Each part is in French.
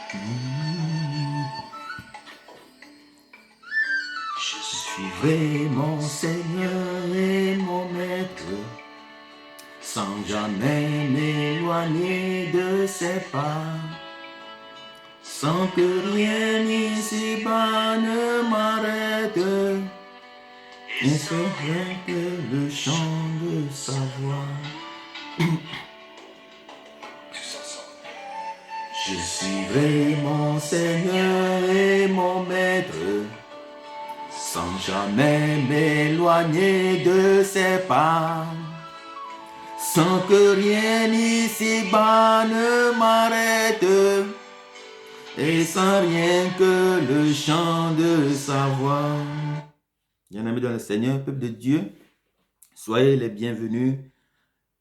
Je suivrai mon Seigneur et mon Maître, sans jamais m'éloigner de ses pas, sans que rien ici-bas ne m'arrête, et sans rien que le chant de sa voix. Je suivrai mon Seigneur et mon Maître, sans jamais m'éloigner de ses pas, sans que rien ici-bas ne m'arrête, et sans rien que le chant de sa voix. Bien-aimés dans le Seigneur, peuple de Dieu, soyez les bienvenus.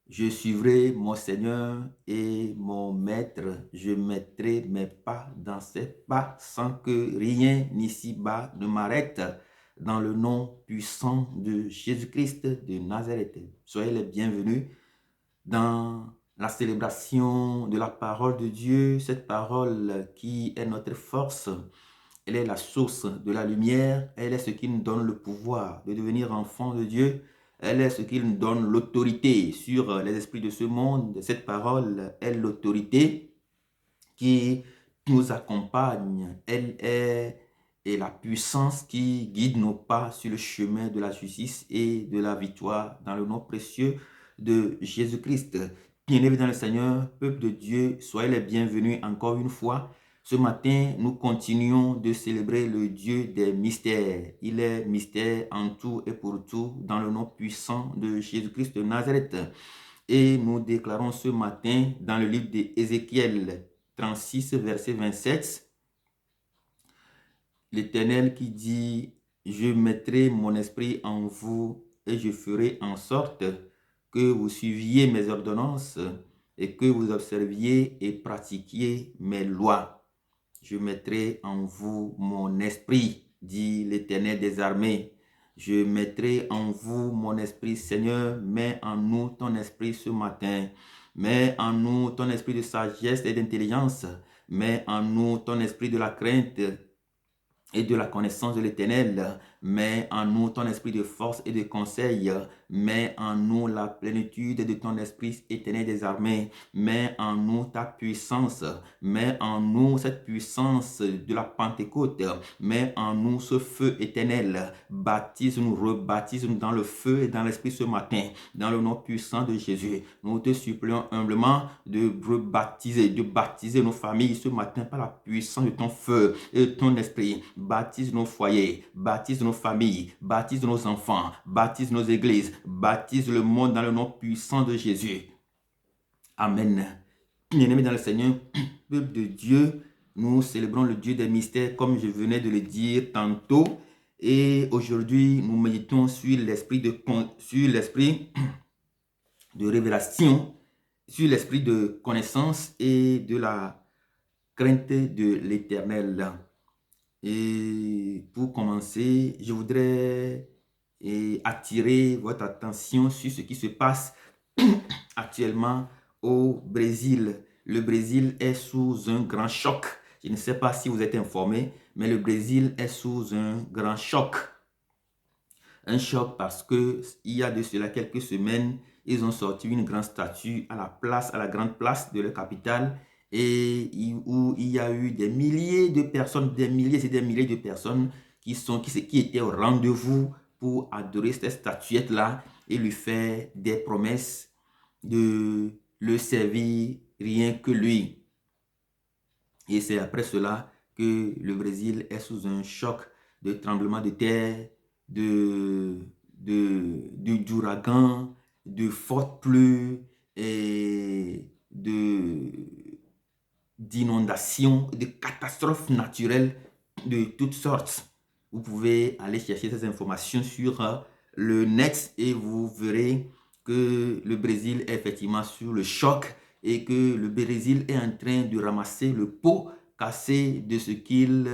Je suivrai mon Seigneur et mon Maître. Je mettrai mes pas dans ses pas sans que rien ici-bas ne m'arrête. Dans le nom puissant de Jésus-Christ de Nazareth. Soyez les bienvenus dans la célébration de la parole de Dieu. Cette parole qui est notre force. Elle est la source de la lumière. Elle est ce qui nous donne le pouvoir de devenir enfants de Dieu. Elle est ce qui nous donne l'autorité sur les esprits de ce monde. Cette parole est l'autorité qui nous accompagne. Elle est la puissance qui guide nos pas sur le chemin de la justice et de la victoire dans le nom précieux de Jésus-Christ. Bien-aimés dans le Seigneur, peuple de Dieu, soyez les bienvenus encore une fois. Ce matin, nous continuons de célébrer le Dieu des mystères. Il est mystère en tout et pour tout dans le nom puissant de Jésus-Christ de Nazareth. Et nous déclarons ce matin dans le livre d'Ézéchiel 36, verset 27, l'Éternel qui dit « Je mettrai mon esprit en vous et je ferai en sorte que vous suiviez mes ordonnances et que vous observiez et pratiquiez mes lois. Je mettrai en vous mon esprit, dit l'Éternel des armées. Je mettrai en vous mon esprit, Seigneur. Mets en nous ton esprit ce matin. Mets en nous ton esprit de sagesse et d'intelligence. Mets en nous ton esprit de la crainte et de la connaissance de l'Éternel. Mets en nous ton esprit de force et de conseil. Mets en nous la plénitude de ton esprit éternel des armées. Mets en nous ta puissance. Mets en nous cette puissance de la Pentecôte. Mets en nous ce feu éternel. Baptise-nous, rebaptise-nous dans le feu et dans l'esprit ce matin. Dans le nom puissant de Jésus. Nous te supplions humblement de rebaptiser, de baptiser nos familles ce matin par la puissance de ton feu et de ton esprit. Baptise nos foyers, baptise nos familles, baptise nos enfants, baptise nos églises, baptise le monde dans le nom puissant de Jésus. Amen. Bien-aimés dans le Seigneur, peuple de Dieu, nous célébrons le Dieu des mystères comme je venais de le dire tantôt. Et aujourd'hui, nous méditons sur l'esprit de révélation, sur l'esprit de connaissance et de la crainte de l'Éternel. Et pour commencer, je voudrais attirer votre attention sur ce qui se passe actuellement au Brésil. Le Brésil est sous un grand choc. Je ne sais pas si vous êtes informés, mais le Brésil est sous un grand choc. Un choc parce que il y a de cela quelques semaines, ils ont sorti une grande statue à la grande place de la capitale, et où il y a eu des milliers de personnes, des milliers et des milliers de personnes qui étaient au rendez-vous pour adorer cette statuette-là et lui faire des promesses de le servir rien que lui. Et c'est après cela que le Brésil est sous un choc de tremblement de terre, d'ouragan, de fortes pluies et d'inondations, de catastrophes naturelles de toutes sortes. Vous pouvez aller chercher ces informations sur le net et vous verrez que le Brésil est effectivement sur le choc et que le Brésil est en train de ramasser le pot cassé de ce qu'il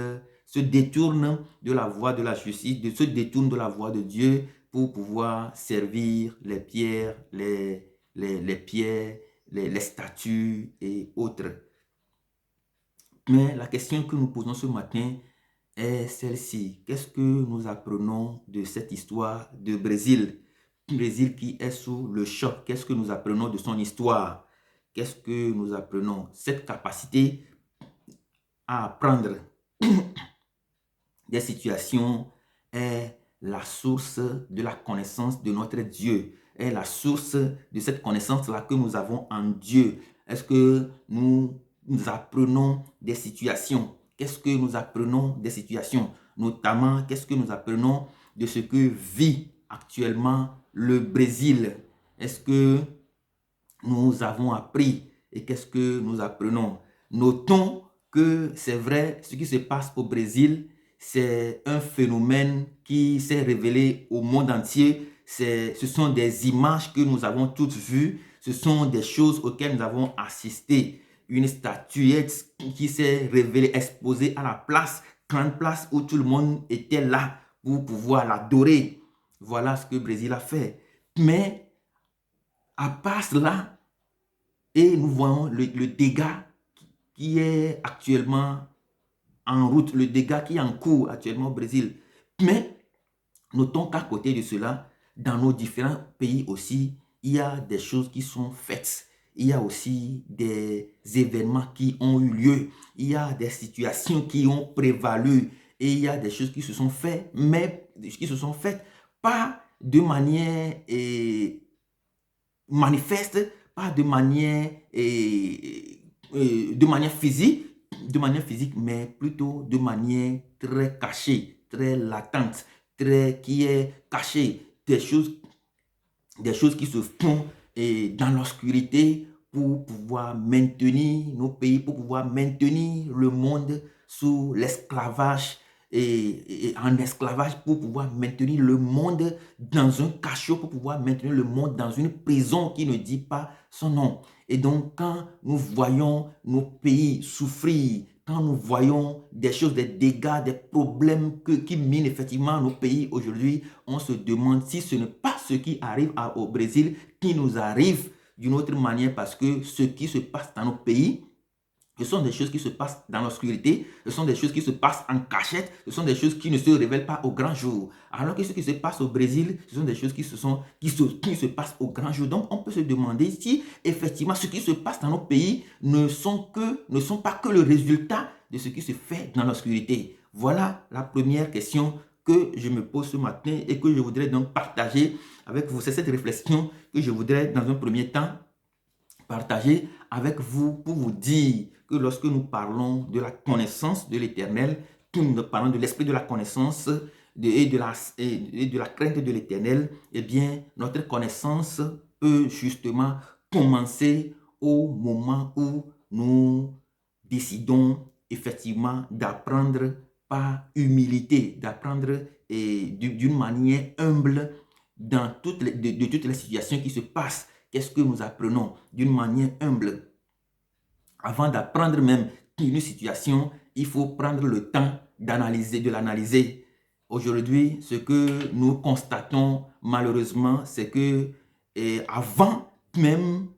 se détourne de la voie de la justice, se détourne de la voie de Dieu pour pouvoir servir les pierres, les pierres, les statues et autres. Mais la question que nous posons ce matin est celle-ci. Qu'est-ce que nous apprenons de cette histoire de Brésil? Brésil qui est sous le choc. Qu'est-ce que nous apprenons de son histoire? Qu'est-ce que nous apprenons? Cette capacité à apprendre des situations est la source de la connaissance de notre Dieu, est la source de cette connaissance-là que nous avons en Dieu. Est-ce que nous apprenons des situations? Qu'est-ce que nous apprenons des situations? Notamment, qu'est-ce que nous apprenons de ce que vit actuellement le Brésil? Est-ce que nous avons appris et qu'est-ce que nous apprenons? Notons que c'est vrai, ce qui se passe au Brésil, c'est un phénomène qui s'est révélé au monde entier. Ce sont des images que nous avons toutes vues. Ce sont des choses auxquelles nous avons assisté. Une statuette qui s'est révélée, exposée à la place, grande place où tout le monde était là pour pouvoir l'adorer. Voilà ce que le Brésil a fait. Mais à part cela, et nous voyons le dégât qui est actuellement en route, le dégât qui est en cours actuellement au Brésil. Mais notons qu'à côté de cela, dans nos différents pays aussi, il y a des choses qui sont faites. Il y a aussi des événements qui ont eu lieu. Il y a des situations qui ont prévalu. Et il y a des choses qui se sont faites, mais qui se sont faites pas de manière manifeste, pas de manière physique, mais plutôt de manière très cachée, très latente, qui est cachée, des choses qui se font dans l'obscurité pour pouvoir maintenir nos pays, pour pouvoir maintenir le monde sous l'esclavage et en esclavage, pour pouvoir maintenir le monde dans un cachot, pour pouvoir maintenir le monde dans une prison qui ne dit pas son nom. Et donc, quand nous voyons nos pays souffrir, quand nous voyons des choses, des dégâts, des problèmes qui minent effectivement nos pays aujourd'hui, on se demande si ce n'est pas ce qui arrive au Brésil qui nous arrive d'une autre manière, parce que ce qui se passe dans nos pays, ce sont des choses qui se passent dans l'obscurité, ce sont des choses qui se passent en cachette, ce sont des choses qui ne se révèlent pas au grand jour. Alors que ce qui se passe au Brésil, ce sont des choses qui se passent au grand jour. Donc on peut se demander si effectivement ce qui se passe dans nos pays ne sont pas que le résultat de ce qui se fait dans l'obscurité. Voilà la première question que je me pose ce matin et que je voudrais donc partager avec vous. C'est cette réflexion que je voudrais dans un premier temps partager avec vous pour vous dire que lorsque nous parlons de la connaissance de l'Éternel, que nous parlons de l'esprit de la connaissance et de la crainte de l'Éternel, eh bien, notre connaissance peut justement commencer au moment où nous décidons effectivement d'apprendre par humilité, d'apprendre d'une manière humble dans toutes les situations qui se passent. Qu'est-ce que nous apprenons d'une manière humble? Avant d'apprendre même une situation, il faut prendre le temps de l'analyser. Aujourd'hui, ce que nous constatons malheureusement, c'est que avant même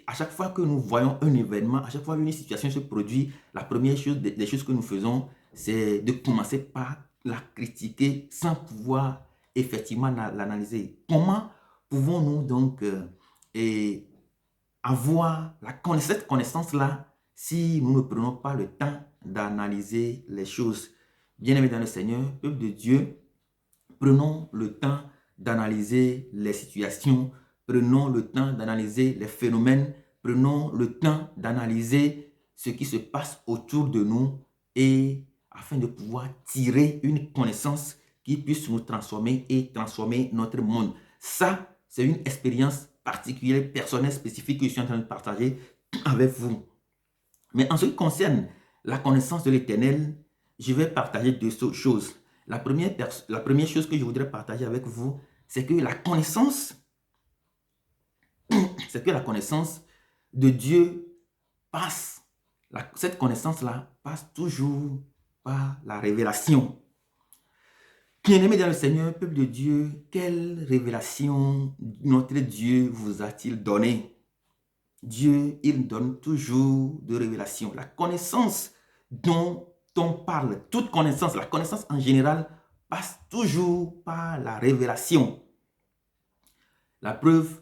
à chaque fois que nous voyons un événement, à chaque fois qu'une situation se produit, la première chose, des choses que nous faisons, c'est de commencer par la critiquer sans pouvoir effectivement l'analyser. Comment pouvons-nous donc avoir cette connaissance-là si nous ne prenons pas le temps d'analyser les choses? Bien-aimés dans le Seigneur, peuple de Dieu, prenons le temps d'analyser les situations, prenons le temps d'analyser les phénomènes, prenons le temps d'analyser ce qui se passe autour de nous et afin de pouvoir tirer une connaissance qui puisse nous transformer et transformer notre monde. Ça, c'est une expérience particulière, personnelle, spécifique que je suis en train de partager avec vous. Mais en ce qui concerne la connaissance de l'Éternel, je vais partager deux choses. La première chose que je voudrais partager avec vous, c'est que la connaissance de Dieu passe, cette connaissance-là passe toujours par la révélation. Bien-aimés dans le Seigneur, peuple de Dieu, quelle révélation notre Dieu vous a-t-il donné? Dieu, il donne toujours de révélations. La connaissance dont on parle, toute connaissance, la connaissance en général, passe toujours par la révélation. La preuve,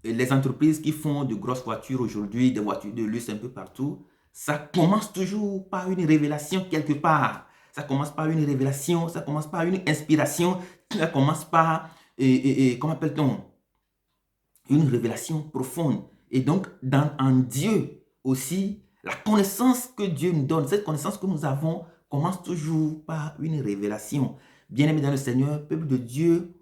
les entreprises qui font de grosses voitures aujourd'hui, des voitures de luxe un peu partout, ça commence toujours par une révélation quelque part. Ça commence par une révélation, ça commence par une inspiration, ça commence par, comment appelle-t-on, une révélation profonde. Et donc, en Dieu aussi, la connaissance que Dieu nous donne, cette connaissance que nous avons, commence toujours par une révélation. Bien-aimés dans le Seigneur, peuple de Dieu,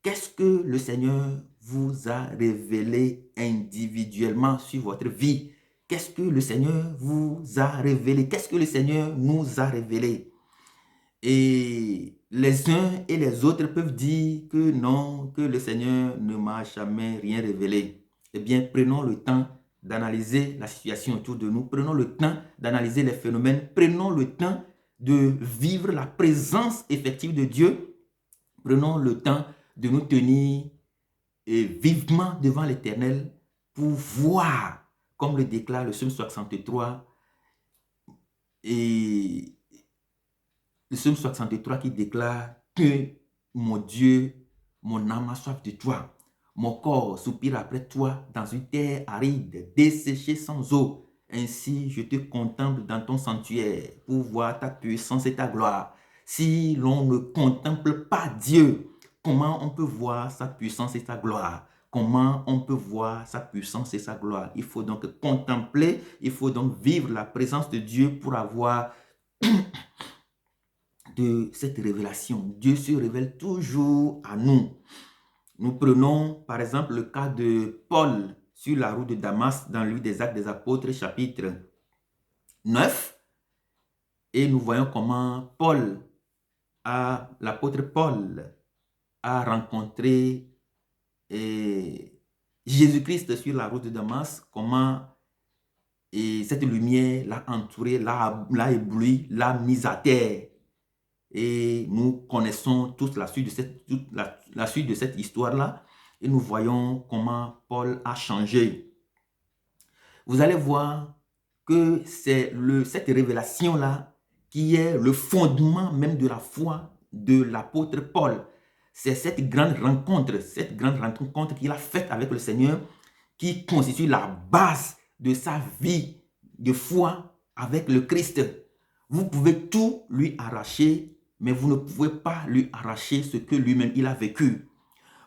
qu'est-ce que le Seigneur vous a révélé individuellement sur votre vie? Qu'est-ce que le Seigneur vous a révélé? Qu'est-ce que le Seigneur nous a révélé? Et les uns et les autres peuvent dire que non, que le Seigneur ne m'a jamais rien révélé. Eh bien, prenons le temps d'analyser la situation autour de nous. Prenons le temps d'analyser les phénomènes. Prenons le temps de vivre la présence effective de Dieu. Prenons le temps de nous tenir vivement devant l'Éternel pour voir, comme le déclare le psaume 63, et le psaume 63 qui déclare que mon Dieu, mon âme a soif de toi. Mon corps soupire après toi dans une terre aride, desséchée sans eau. Ainsi, je te contemple dans ton sanctuaire pour voir ta puissance et ta gloire. Si l'on ne contemple pas Dieu, comment on peut voir sa puissance et sa gloire? Comment on peut voir sa puissance et sa gloire? Il faut donc contempler, il faut donc vivre la présence de Dieu pour avoir de cette révélation. Dieu se révèle toujours à nous. Nous prenons par exemple le cas de Paul sur la route de Damas dans le livre des Actes des Apôtres chapitre 9 et nous voyons comment l'apôtre Paul a rencontré Jésus-Christ sur la route de Damas, comment cette lumière l'a entouré, l'a ébloui, l'a mis à terre. Et nous connaissons toute la suite de cette histoire-là. Et nous voyons comment Paul a changé. Vous allez voir que c'est cette révélation-là qui est le fondement même de la foi de l'apôtre Paul. C'est cette grande rencontre qu'il a faite avec le Seigneur qui constitue la base de sa vie de foi avec le Christ. Vous pouvez tout lui arracher, mais vous ne pouvez pas lui arracher ce que lui-même il a vécu.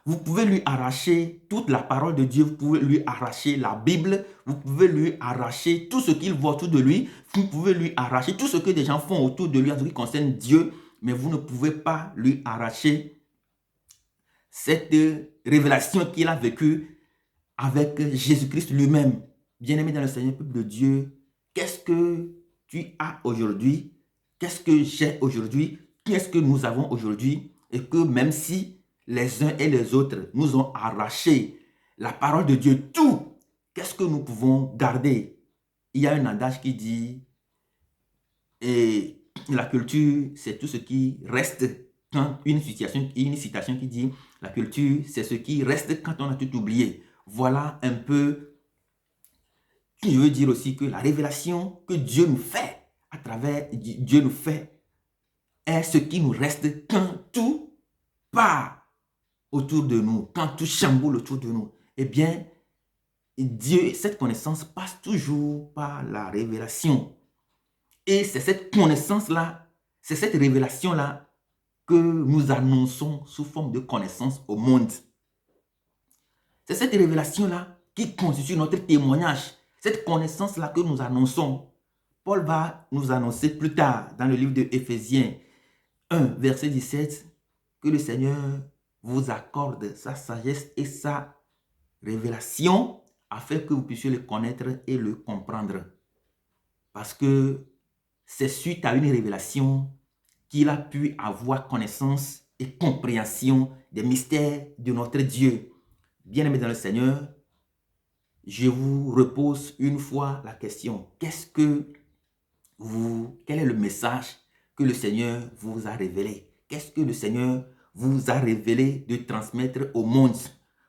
Vous pouvez lui arracher toute la parole de Dieu, vous pouvez lui arracher la Bible, vous pouvez lui arracher tout ce qu'il voit autour de lui, vous pouvez lui arracher tout ce que des gens font autour de lui en ce qui concerne Dieu, mais vous ne pouvez pas lui arracher cette révélation qu'il a vécue avec Jésus-Christ lui-même. Bien-aimé dans le Seigneur, peuple de Dieu, qu'est-ce que tu as aujourd'hui? Qu'est-ce que j'ai aujourd'hui? Qu'est-ce que nous avons aujourd'hui? Et que même si les uns et les autres nous ont arraché la parole de Dieu, tout, qu'est-ce que nous pouvons garder? Il y a un adage qui dit, et la culture, c'est tout ce qui reste quand une citation qui dit, la culture, c'est ce qui reste quand on a tout oublié. Voilà un peu, je veux dire aussi que la révélation que Dieu nous fait, à travers Dieu nous fait, est ce qui nous reste quand tout part autour de nous, quand tout chamboule autour de nous. Eh bien, Dieu, cette connaissance passe toujours par la révélation. Et c'est cette connaissance-là, c'est cette révélation-là que nous annonçons sous forme de connaissance au monde. C'est cette révélation-là qui constitue notre témoignage. Cette connaissance-là que nous annonçons. Paul va nous annoncer plus tard dans le livre de Éphésiens 1, verset 17, que le Seigneur vous accorde sa sagesse et sa révélation afin que vous puissiez le connaître et le comprendre. Parce que c'est suite à une révélation qu'il a pu avoir connaissance et compréhension des mystères de notre Dieu. Bien-aimés dans le Seigneur, je vous repose une fois la question. Quel est le message que le Seigneur vous a révélé? Qu'est-ce que le Seigneur vous a révélé de transmettre au monde?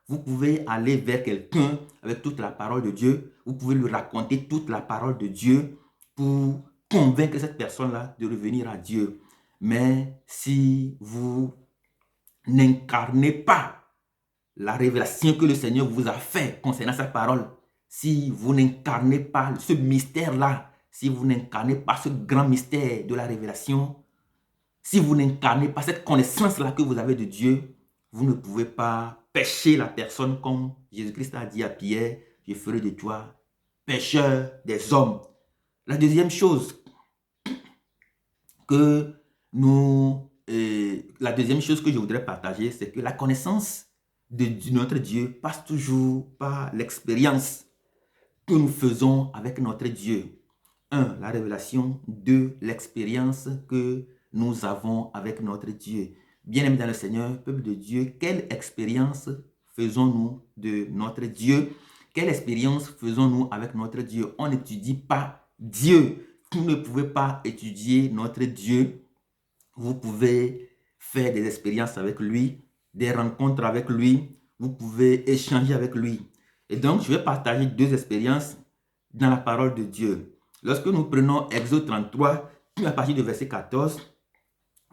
Vous pouvez aller vers quelqu'un avec toute la parole de Dieu. Vous pouvez lui raconter toute la parole de Dieu pour convaincre cette personne-là de revenir à Dieu. Mais si vous n'incarnez pas la révélation que le Seigneur vous a fait concernant sa parole, si vous n'incarnez pas ce mystère-là, si vous n'incarnez pas ce grand mystère de la révélation, si vous n'incarnez pas cette connaissance-là que vous avez de Dieu, vous ne pouvez pas pêcher la personne comme Jésus-Christ a dit à Pierre, je ferai de toi pêcheur des hommes. La deuxième chose que je voudrais partager, c'est que la connaissance de notre Dieu passe toujours par l'expérience que nous faisons avec notre Dieu. 1. La révélation. 2. L'expérience que nous avons avec notre Dieu. Bien-aimés dans le Seigneur, peuple de Dieu, quelle expérience faisons-nous de notre Dieu? Quelle expérience faisons-nous avec notre Dieu? On n'étudie pas Dieu. Vous ne pouvez pas étudier notre Dieu. Vous pouvez faire des expériences avec lui, des rencontres avec lui. Vous pouvez échanger avec lui. Et donc, je vais partager 2 expériences dans la parole de Dieu. Lorsque nous prenons Exode 33, à partir du verset 14,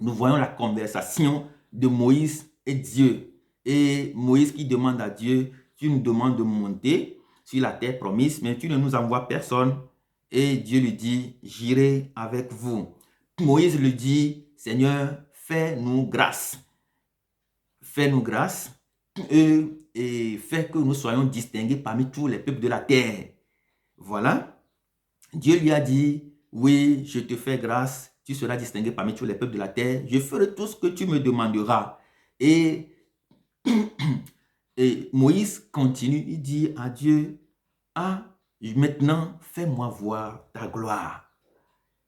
nous voyons la conversation de Moïse et Dieu. Et Moïse qui demande à Dieu, tu nous demandes de monter sur la terre promise, mais tu ne nous envoies personne. Et Dieu lui dit, j'irai avec vous. Moïse lui dit, Seigneur, fais-nous grâce. Fais-nous grâce et fais que nous soyons distingués parmi tous les peuples de la terre. Voilà. Dieu lui a dit, oui, je te fais grâce, tu seras distingué parmi tous les peuples de la terre, je ferai tout ce que tu me demanderas. Et Moïse continue, il dit à Dieu, ah, maintenant, fais-moi voir ta gloire.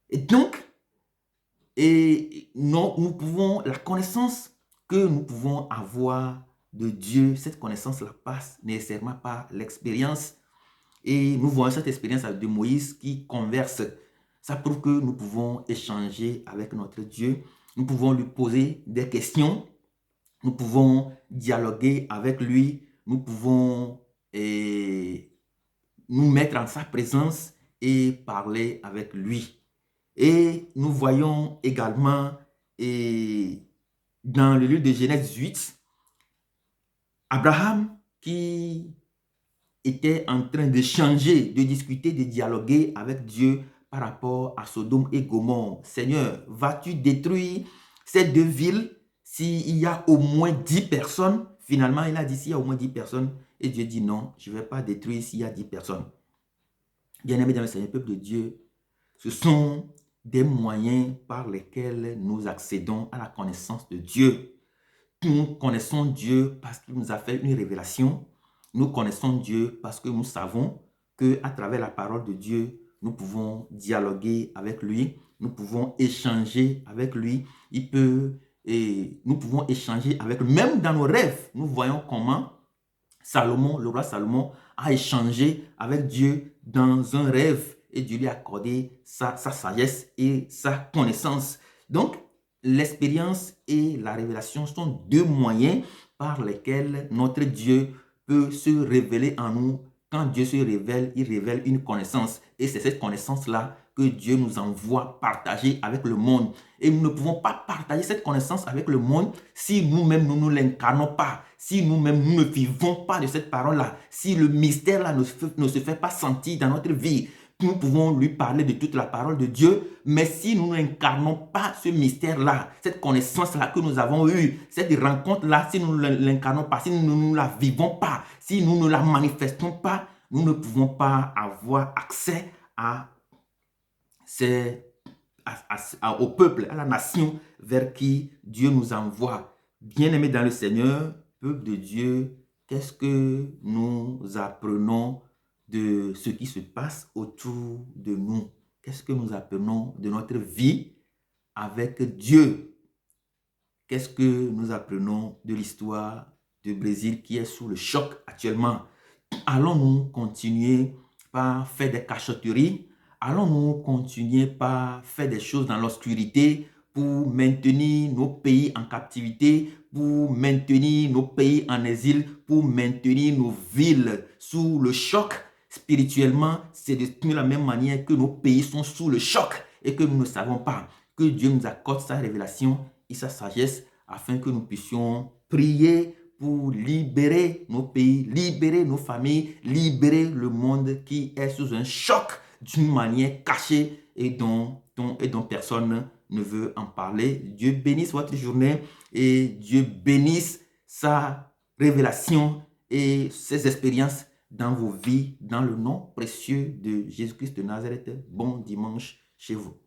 Et donc, nous pouvons, la connaissance que nous pouvons avoir de Dieu, cette connaissance-là passe nécessairement par l'expérience. Et nous voyons cette expérience de Moïse qui converse. Ça prouve que nous pouvons échanger avec notre Dieu. Nous pouvons lui poser des questions. Nous pouvons dialoguer avec lui. Nous pouvons nous mettre en sa présence et parler avec lui. Et nous voyons également dans le livre de Genèse 8, Abraham qui était en train d'échanger, de discuter, de dialoguer avec Dieu par rapport à Sodome et Gomorrhe. Seigneur, vas-tu détruire ces 2 villes s'il y a au moins 10 personnes? Finalement, il a dit s'il y a au moins 10 personnes. Et Dieu dit non, je ne vais pas détruire s'il y a 10 personnes. Bien-aimés dans le Seigneur, peuple de Dieu, ce sont des moyens par lesquels nous accédons à la connaissance de Dieu. Nous connaissons Dieu parce qu'il nous a fait une révélation. Nous connaissons Dieu parce que nous savons qu'à travers la parole de Dieu, nous pouvons dialoguer avec lui, nous pouvons échanger avec lui. Nous pouvons échanger avec lui. Même dans nos rêves, nous voyons comment le roi Salomon a échangé avec Dieu dans un rêve et Dieu lui a accordé sa sagesse et sa connaissance. Donc, l'expérience et la révélation sont 2 moyens par lesquels notre Dieu peut se révéler en nous. Quand Dieu se révèle, il révèle une connaissance. Et c'est cette connaissance-là que Dieu nous envoie partager avec le monde. Et nous ne pouvons pas partager cette connaissance avec le monde si nous-mêmes nous ne l'incarnons pas, si nous-mêmes nous ne vivons pas de cette parole-là, si le mystère-là ne se fait pas sentir dans notre vie. Nous pouvons lui parler de toute la parole de Dieu, mais si nous n'incarnons pas ce mystère-là, cette connaissance-là que nous avons eue, cette rencontre-là, si nous ne l'incarnons pas, si nous ne la vivons pas, si nous ne la manifestons pas, nous ne pouvons pas avoir accès au peuple, à la nation vers qui Dieu nous envoie. Bien-aimés dans le Seigneur, peuple de Dieu, qu'est-ce que nous apprenons de ce qui se passe autour de nous? Qu'est-ce que nous apprenons de notre vie avec Dieu? Qu'est-ce que nous apprenons de l'histoire du Brésil qui est sous le choc actuellement? Allons-nous continuer par faire des cachotteries? Allons-nous continuer par faire des choses dans l'obscurité pour maintenir nos pays en captivité, pour maintenir nos pays en exil, pour maintenir nos villes sous le choc. Spirituellement, c'est de la même manière que nos pays sont sous le choc et que nous ne savons pas. Que Dieu nous accorde sa révélation et sa sagesse afin que nous puissions prier pour libérer nos pays, libérer nos familles, libérer le monde qui est sous un choc d'une manière cachée et dont personne ne veut en parler. Dieu bénisse votre journée et Dieu bénisse sa révélation et ses expériences dans vos vies, dans le nom précieux de Jésus-Christ de Nazareth. Bon dimanche chez vous.